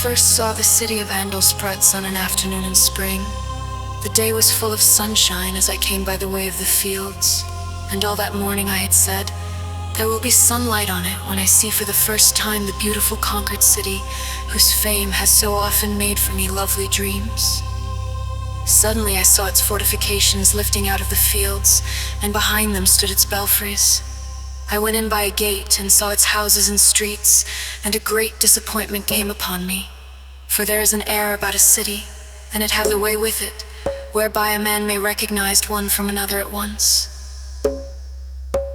first saw the city of Andelsprats on an afternoon in spring, the day was full of sunshine as I came by the way of the fields, and all that morning I had said, there will be sunlight on it when I see for the first time the beautiful conquered city whose fame has so often made for me lovely dreams. Suddenly I saw its fortifications lifting out of the fields, and behind them stood its belfries. I went in by a gate and saw its houses and streets, and a great disappointment came upon me. For there is an air about a city, and it hath a way with it, whereby a man may recognize one from another at once.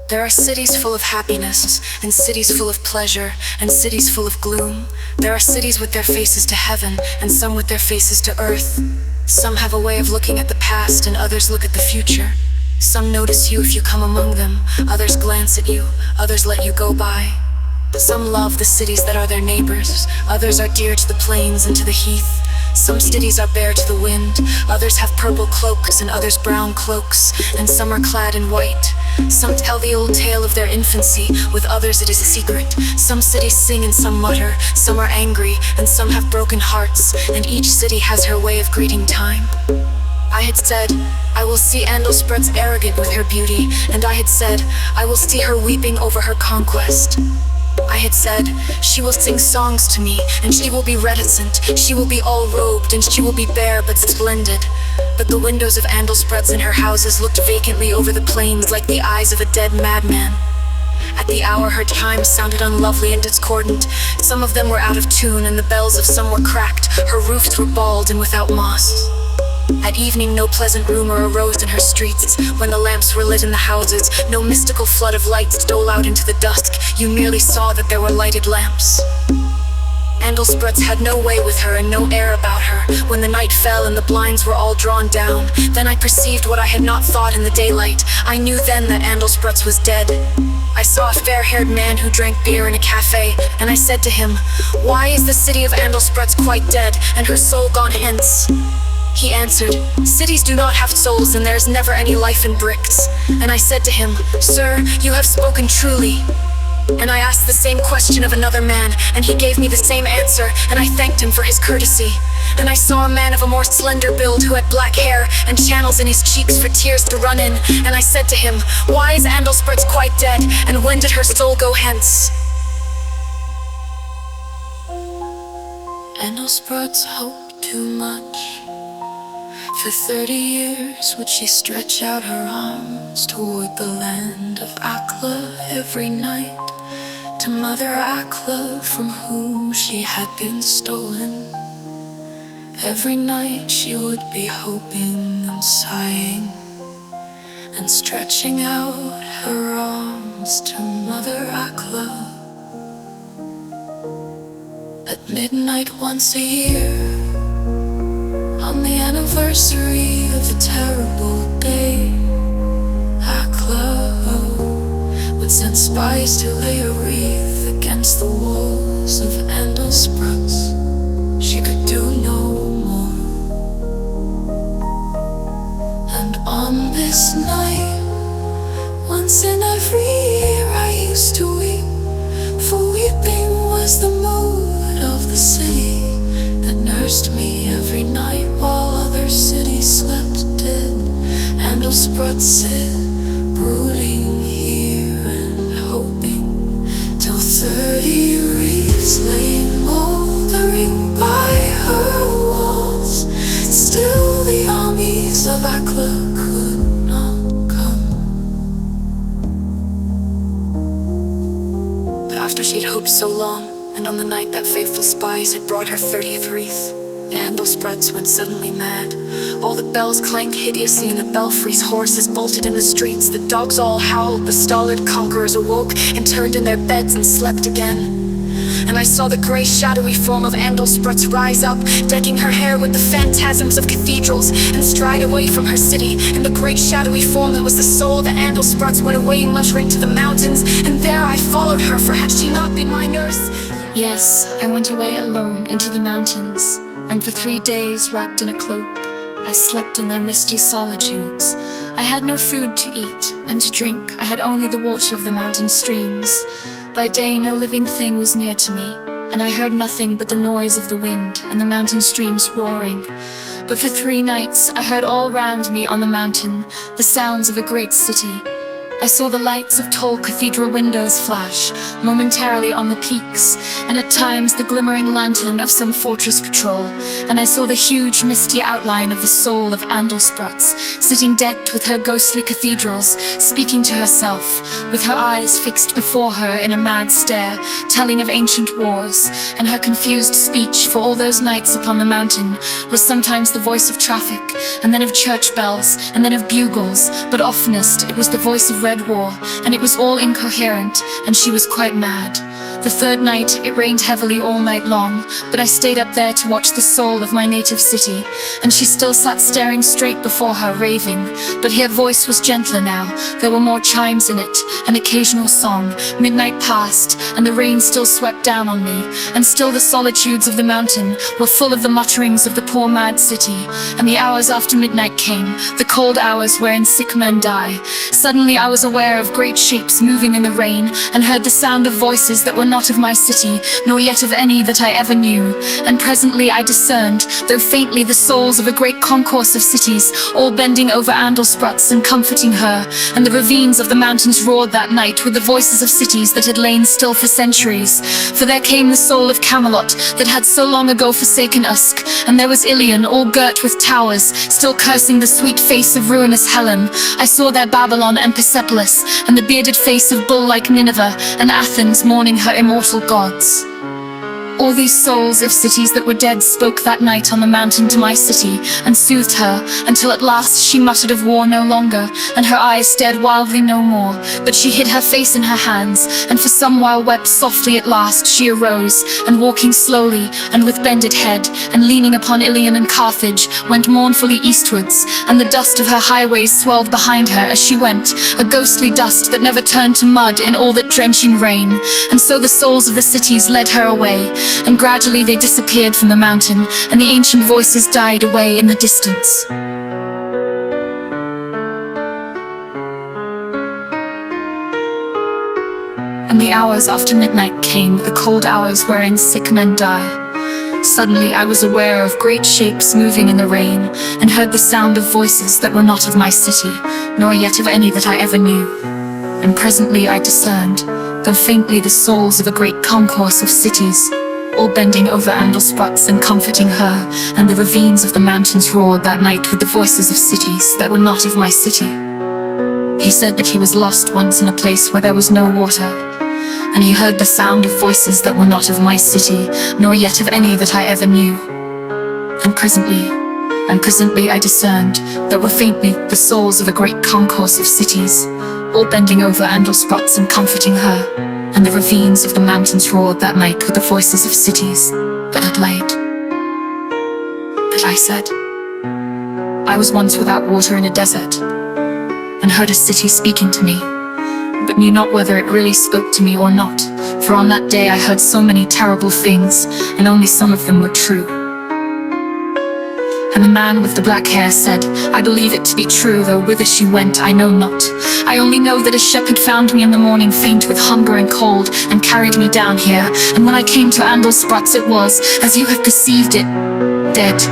There are cities full of happiness, and cities full of pleasure, and cities full of gloom. There are cities with their faces to heaven, and some with their faces to earth. Some have a way of looking at the past, and others look at the future. Some notice you if you come among them, others glance at you, others let you go by. Some love the cities that are their neighbors, others are dear to the plains and to the heath. Some cities are bare to the wind, others have purple cloaks and others brown cloaks, and some are clad in white. Some tell the old tale of their infancy, with others it is a secret. Some cities sing and some mutter, some are angry and some have broken hearts, and each city has her way of greeting time. I had said, I will see Andelsprats arrogant with her beauty, and I had said, I will see her weeping over her conquest. I had said, she will sing songs to me, and she will be reticent, she will be all robed, and she will be bare but splendid. But the windows of Andelsprats in her houses looked vacantly over the plains like the eyes of a dead madman. At the hour her chimes sounded unlovely and discordant. Some of them were out of tune, and the bells of some were cracked. Her roofs were bald and without moss. At evening no pleasant rumor arose in her streets. When the lamps were lit in the houses, no mystical flood of light stole out into the dusk. You merely saw that there were lighted lamps. Andelsprats had no way with her and no air about her. When the night fell and the blinds were all drawn down, then I perceived what I had not thought in the daylight. I knew then that Andelsprats was dead. I saw a fair-haired man who drank beer in a cafe, and I said to him, why is the city of Andelsprats quite dead, and her soul gone hence? He answered, cities do not have souls, and there is never any life in bricks. And I said to him, sir, you have spoken truly. And I asked the same question of another man, and he gave me the same answer, and I thanked him for his courtesy. And I saw a man of a more slender build who had black hair and channels in his cheeks for tears to run in, and I said to him, why is Andelsprats quite dead, and when did her soul go hence? Andelsprats hoped too much. For 30 years would she stretch out her arms toward the land of Akla every night, to Mother Akla from whom she had been stolen. Every night she would be hoping and sighing, and stretching out her arms to Mother Akla. At midnight once a year, on the anniversary of a terrible day, Akla would send spies to lay a wreath against the walls of Andelsprats. She could do no more. And on this night, once in every year, I used to weep, for weeping was the mood of the city that nursed me every night while other cities slept dead. Andelsprats sit brooding here and hoping, till 30 wreaths lay moldering by her walls. Still the armies of Akla could not come. But after she'd hoped so long, and on the night that faithful spies had brought her 30th wreath, the Andelsprats went suddenly mad. All the bells clanged hideously in the belfries, horses bolted in the streets, the dogs all howled, the stolid conquerors awoke and turned in their beds and slept again. And I saw the grey shadowy form of Andelsprats rise up, decking her hair with the phantasms of cathedrals, and stride away from her city. And the great shadowy form that was the soul of the Andelsprats went away muttering to the mountains, and there I followed her, for had she not been my nurse. Yes, I went away alone into the mountains, and for 3 days, wrapped in a cloak, I slept in their misty solitudes. I had no food to eat, and to drink I had only the water of the mountain streams. By day no living thing was near to me, and I heard nothing but the noise of the wind and the mountain streams roaring. But for 3 nights I heard all round me on the mountain the sounds of a great city. I saw the lights of tall cathedral windows flash momentarily on the peaks, and at times the glimmering lantern of some fortress patrol, and I saw the huge misty outline of the soul of Andalsprats, sitting decked with her ghostly cathedrals, speaking to herself, with her eyes fixed before her in a mad stare, telling of ancient wars, and her confused speech for all those nights upon the mountain was sometimes the voice of traffic, and then of church bells, and then of bugles, but oftenest it was the voice of Red War, and it was all incoherent, and she was quite mad. The 3rd night it rained heavily all night long, but I stayed up there to watch the soul of my native city, and she still sat staring straight before her, raving, but her voice was gentler now. There were more chimes in it, an occasional song. Midnight passed, and the rain still swept down on me, and still the solitudes of the mountain were full of the mutterings of the poor mad city. And the hours after midnight came, the cold hours wherein sick men die. Suddenly I was aware of great shapes moving in the rain, and heard the sound of voices that were not of my city, nor yet of any that I ever knew. And presently I discerned, though faintly, the souls of a great concourse of cities, all bending over Andalsprats and comforting her. And the ravines of the mountains roared that night with the voices of cities that had lain still for centuries. For there came the soul of Camelot, that had so long ago forsaken Usk, and there was Ilion, all girt with towers, still cursing the sweet face of ruinous Helen. I saw there Babylon and Persepolis, and the bearded face of bull-like Nineveh, and Athens mourning her immortal gods. All these souls of cities that were dead spoke that night on the mountain to my city, and soothed her, until at last she muttered of war no longer, and her eyes stared wildly no more, but she hid her face in her hands, and for some while wept softly. At last she arose, and walking slowly, and with bended head, and leaning upon Ilion and Carthage, went mournfully eastwards, and the dust of her highways swelled behind her as she went, a ghostly dust that never turned to mud in all that drenching rain. And so the souls of the cities led her away, and gradually they disappeared from the mountain, and the ancient voices died away in the distance. And the hours after midnight came, the cold hours wherein sick men die. Suddenly I was aware of great shapes moving in the rain, and heard the sound of voices that were not of my city, nor yet of any that I ever knew. And presently I discerned, though faintly, the souls of a great concourse of cities, all bending over Andalsprats and comforting her, and the ravines of the mountains roared that night with the voices of cities that were not of my city. He said that he was lost once in a place where there was no water, and he heard the sound of voices that were not of my city, nor yet of any that I ever knew. And presently I discerned, though were faintly, the souls of a great concourse of cities, all bending over Andalsprats and comforting her, and the ravines of the mountains roared that night with the voices of cities that had laid. But I said, I was once without water in a desert, and heard a city speaking to me, but knew not whether it really spoke to me or not, for on that day I heard so many terrible things, and only some of them were true. And the man with the black hair said, I believe it to be true, though whither she went I know not. I only know that a shepherd found me in the morning faint with hunger and cold, and carried me down here, and when I came to Andalsprats it was, as you have perceived it, dead.